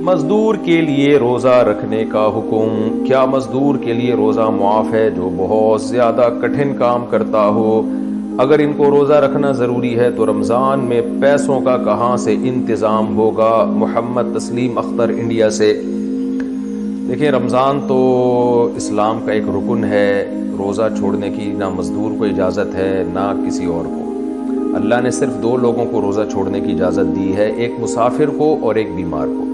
مزدور کے لیے روزہ رکھنے کا حکم۔ کیا مزدور کے لیے روزہ معاف ہے جو بہت زیادہ کٹھن کام کرتا ہو؟ اگر ان کو روزہ رکھنا ضروری ہے تو رمضان میں پیسوں کا کہاں سے انتظام ہوگا؟ محمد تسلیم اختر انڈیا سے۔ دیکھیں، رمضان تو اسلام کا ایک رکن ہے، روزہ چھوڑنے کی نہ مزدور کو اجازت ہے نہ کسی اور کو۔ اللہ نے صرف دو لوگوں کو روزہ چھوڑنے کی اجازت دی ہے، ایک مسافر کو اور ایک بیمار کو۔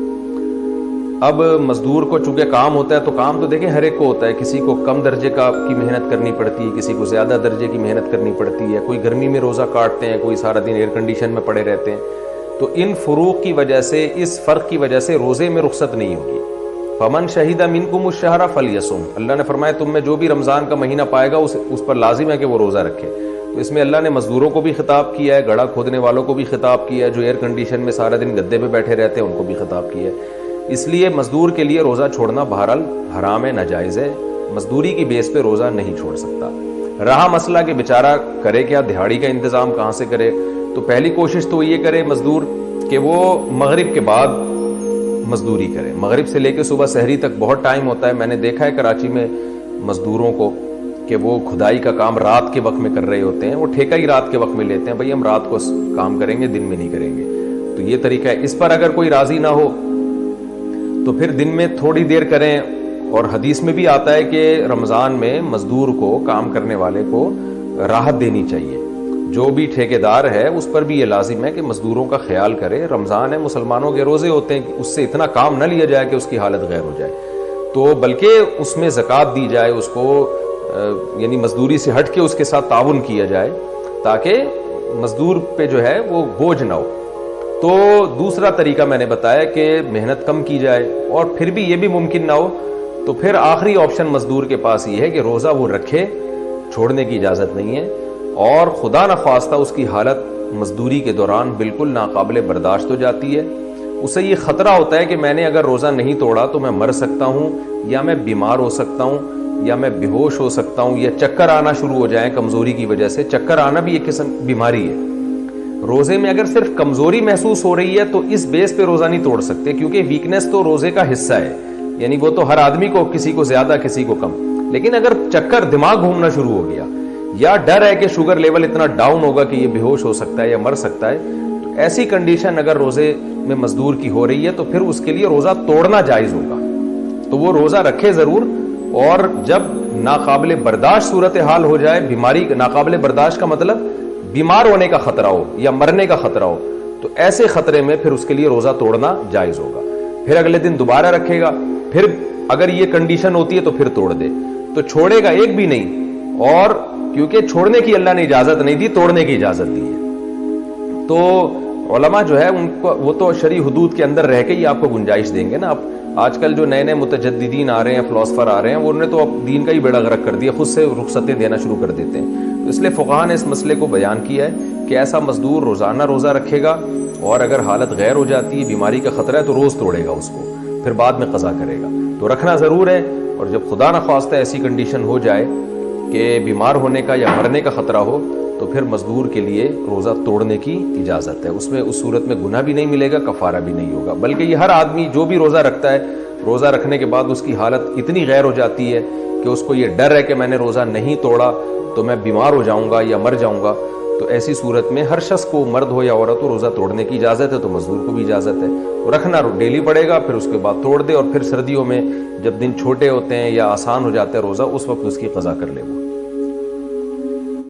اب مزدور کو چونکہ کام ہوتا ہے تو کام تو دیکھیں ہر ایک کو ہوتا ہے، کسی کو کم درجے کی محنت کرنی پڑتی ہے، کسی کو زیادہ درجے کی محنت کرنی پڑتی ہے، کوئی گرمی میں روزہ کاٹتے ہیں، کوئی سارا دن ایئر کنڈیشن میں پڑے رہتے ہیں۔ تو ان فروق کی وجہ سے، اس فرق کی وجہ سے روزے میں رخصت نہیں ہوگی۔ فمن شہید منکم الشہر فلیصم، اللہ نے فرمایا تم میں جو بھی رمضان کا مہینہ پائے گا اس پر لازم ہے کہ وہ روزہ رکھے۔ تو اس میں اللہ نے مزدوروں کو بھی خطاب کیا ہے، گڑھا کھودنے والوں کو بھی خطاب کیا ہے، جو ایئر کنڈیشن میں سارا دن گدے پہ بیٹھے رہتے ہیں ان کو بھی خطاب کیا ہے۔ اس لیے مزدور کے لیے روزہ چھوڑنا بہرحال حرام ہے، ناجائز ہے، مزدوری کی بیس پہ روزہ نہیں چھوڑ سکتا۔ رہا مسئلہ کہ بیچارہ کرے کیا، دہاڑی کا انتظام کہاں سے کرے؟ تو پہلی کوشش تو یہ کرے مزدور کہ وہ مغرب کے بعد مزدوری کرے۔ مغرب سے لے کے صبح سحری تک بہت ٹائم ہوتا ہے، میں نے دیکھا ہے کراچی میں مزدوروں کو کہ وہ کھدائی کا کام رات کے وقت میں کر رہے ہوتے ہیں، وہ ٹھیکہ ہی رات کے وقت میں لیتے ہیں، بھئی ہم رات کو کام کریں گے، دن میں نہیں کریں گے۔ تو یہ طریقہ ہے۔ اس پر اگر کوئی راضی نہ ہو تو پھر دن میں تھوڑی دیر کریں، اور حدیث میں بھی آتا ہے کہ رمضان میں مزدور کو، کام کرنے والے کو راحت دینی چاہیے۔ جو بھی ٹھیکیدار ہے اس پر بھی یہ لازم ہے کہ مزدوروں کا خیال کرے۔ رمضان ہے، مسلمانوں کے روزے ہوتے ہیں، اس سے اتنا کام نہ لیا جائے کہ اس کی حالت غیر ہو جائے، تو بلکہ اس میں زکوٰۃ دی جائے، اس کو یعنی مزدوری سے ہٹ کے اس کے ساتھ تعاون کیا جائے تاکہ مزدور پہ جو ہے وہ بوجھ نہ ہو۔ تو دوسرا طریقہ میں نے بتایا کہ محنت کم کی جائے، اور پھر بھی یہ بھی ممکن نہ ہو تو پھر آخری آپشن مزدور کے پاس یہ ہے کہ روزہ وہ رکھے، چھوڑنے کی اجازت نہیں ہے، اور خدا نخواستہ اس کی حالت مزدوری کے دوران بالکل ناقابل برداشت ہو جاتی ہے، اسے یہ خطرہ ہوتا ہے کہ میں نے اگر روزہ نہیں توڑا تو میں مر سکتا ہوں، یا میں بیمار ہو سکتا ہوں، یا میں بے ہوش ہو سکتا ہوں، یا چکر آنا شروع ہو جائیں کمزوری کی وجہ سے۔ چکر آنا بھی ایک قسم بیماری ہے۔ روزے میں اگر صرف کمزوری محسوس ہو رہی ہے تو اس بیس پہ روزہ نہیں توڑ سکتے، کیونکہ ویکنس تو روزے کا حصہ ہے، یعنی وہ تو ہر آدمی کو، کسی کو زیادہ کسی کو کم۔ لیکن اگر چکر، دماغ گھومنا شروع ہو گیا، یا ڈر ہے کہ شوگر لیول اتنا ڈاؤن ہوگا کہ یہ بے ہوش ہو سکتا ہے یا مر سکتا ہے، تو ایسی کنڈیشن اگر روزے میں مزدور کی ہو رہی ہے تو پھر اس کے لیے روزہ توڑنا جائز ہوگا۔ تو وہ روزہ رکھے ضرور، اور جب ناقابل برداشت صورتحال ہو جائے، بیماری، ناقابل برداشت کا مطلب بیمار ہونے کا خطرہ ہو یا مرنے کا خطرہ ہو، تو ایسے خطرے میں پھر اس کے لیے روزہ توڑنا جائز ہوگا۔ پھر اگلے دن دوبارہ رکھے گا، پھر اگر یہ کنڈیشن ہوتی ہے تو پھر توڑ دے، تو چھوڑے گا ایک بھی نہیں، اور کیونکہ چھوڑنے کی اللہ نے اجازت نہیں دی، توڑنے کی اجازت دی ہے۔ تو علماء جو ہے ان کو، وہ تو شرعی حدود کے اندر رہ کے ہی آپ کو گنجائش دیں گے نا۔ اب آج کل جو نئے نئے متجددین آ رہے ہیں، فلاسفر آ رہے ہیں، وہ انہوں نے تو اب دین کا ہی بیڑا غرق کر دیا، خود سے رخصتیں دینا شروع کر دیتے ہیں۔ تو اس لیے فقہاء نے اس مسئلے کو بیان کیا ہے کہ ایسا مزدور روزانہ روزہ رکھے گا، اور اگر حالت غیر ہو جاتی ہے، بیماری کا خطرہ ہے، تو روز توڑے گا اس کو، پھر بعد میں قضا کرے گا۔ تو رکھنا ضرور ہے، اور جب خدا نخواستہ ایسی کنڈیشن ہو جائے کہ بیمار ہونے کا یا مرنے کا خطرہ ہو، تو پھر مزدور کے لیے روزہ توڑنے کی اجازت ہے۔ اس میں، اس صورت میں گناہ بھی نہیں ملے گا، کفارہ بھی نہیں ہوگا، بلکہ یہ ہر آدمی جو بھی روزہ رکھتا ہے، روزہ رکھنے کے بعد اس کی حالت اتنی غیر ہو جاتی ہے کہ اس کو یہ ڈر ہے کہ میں نے روزہ نہیں توڑا تو میں بیمار ہو جاؤں گا یا مر جاؤں گا، تو ایسی صورت میں ہر شخص کو، مرد ہو یا عورت ہو، روزہ توڑنے کی اجازت ہے، تو مزدور کو بھی اجازت ہے۔ رکھنا ڈیلی پڑے گا، پھر اس کے بعد توڑ دے، اور پھر سردیوں میں جب دن چھوٹے ہوتے ہیں یا آسان ہو جاتا ہے روزہ، اس وقت اس کی قضا کر لے وہ۔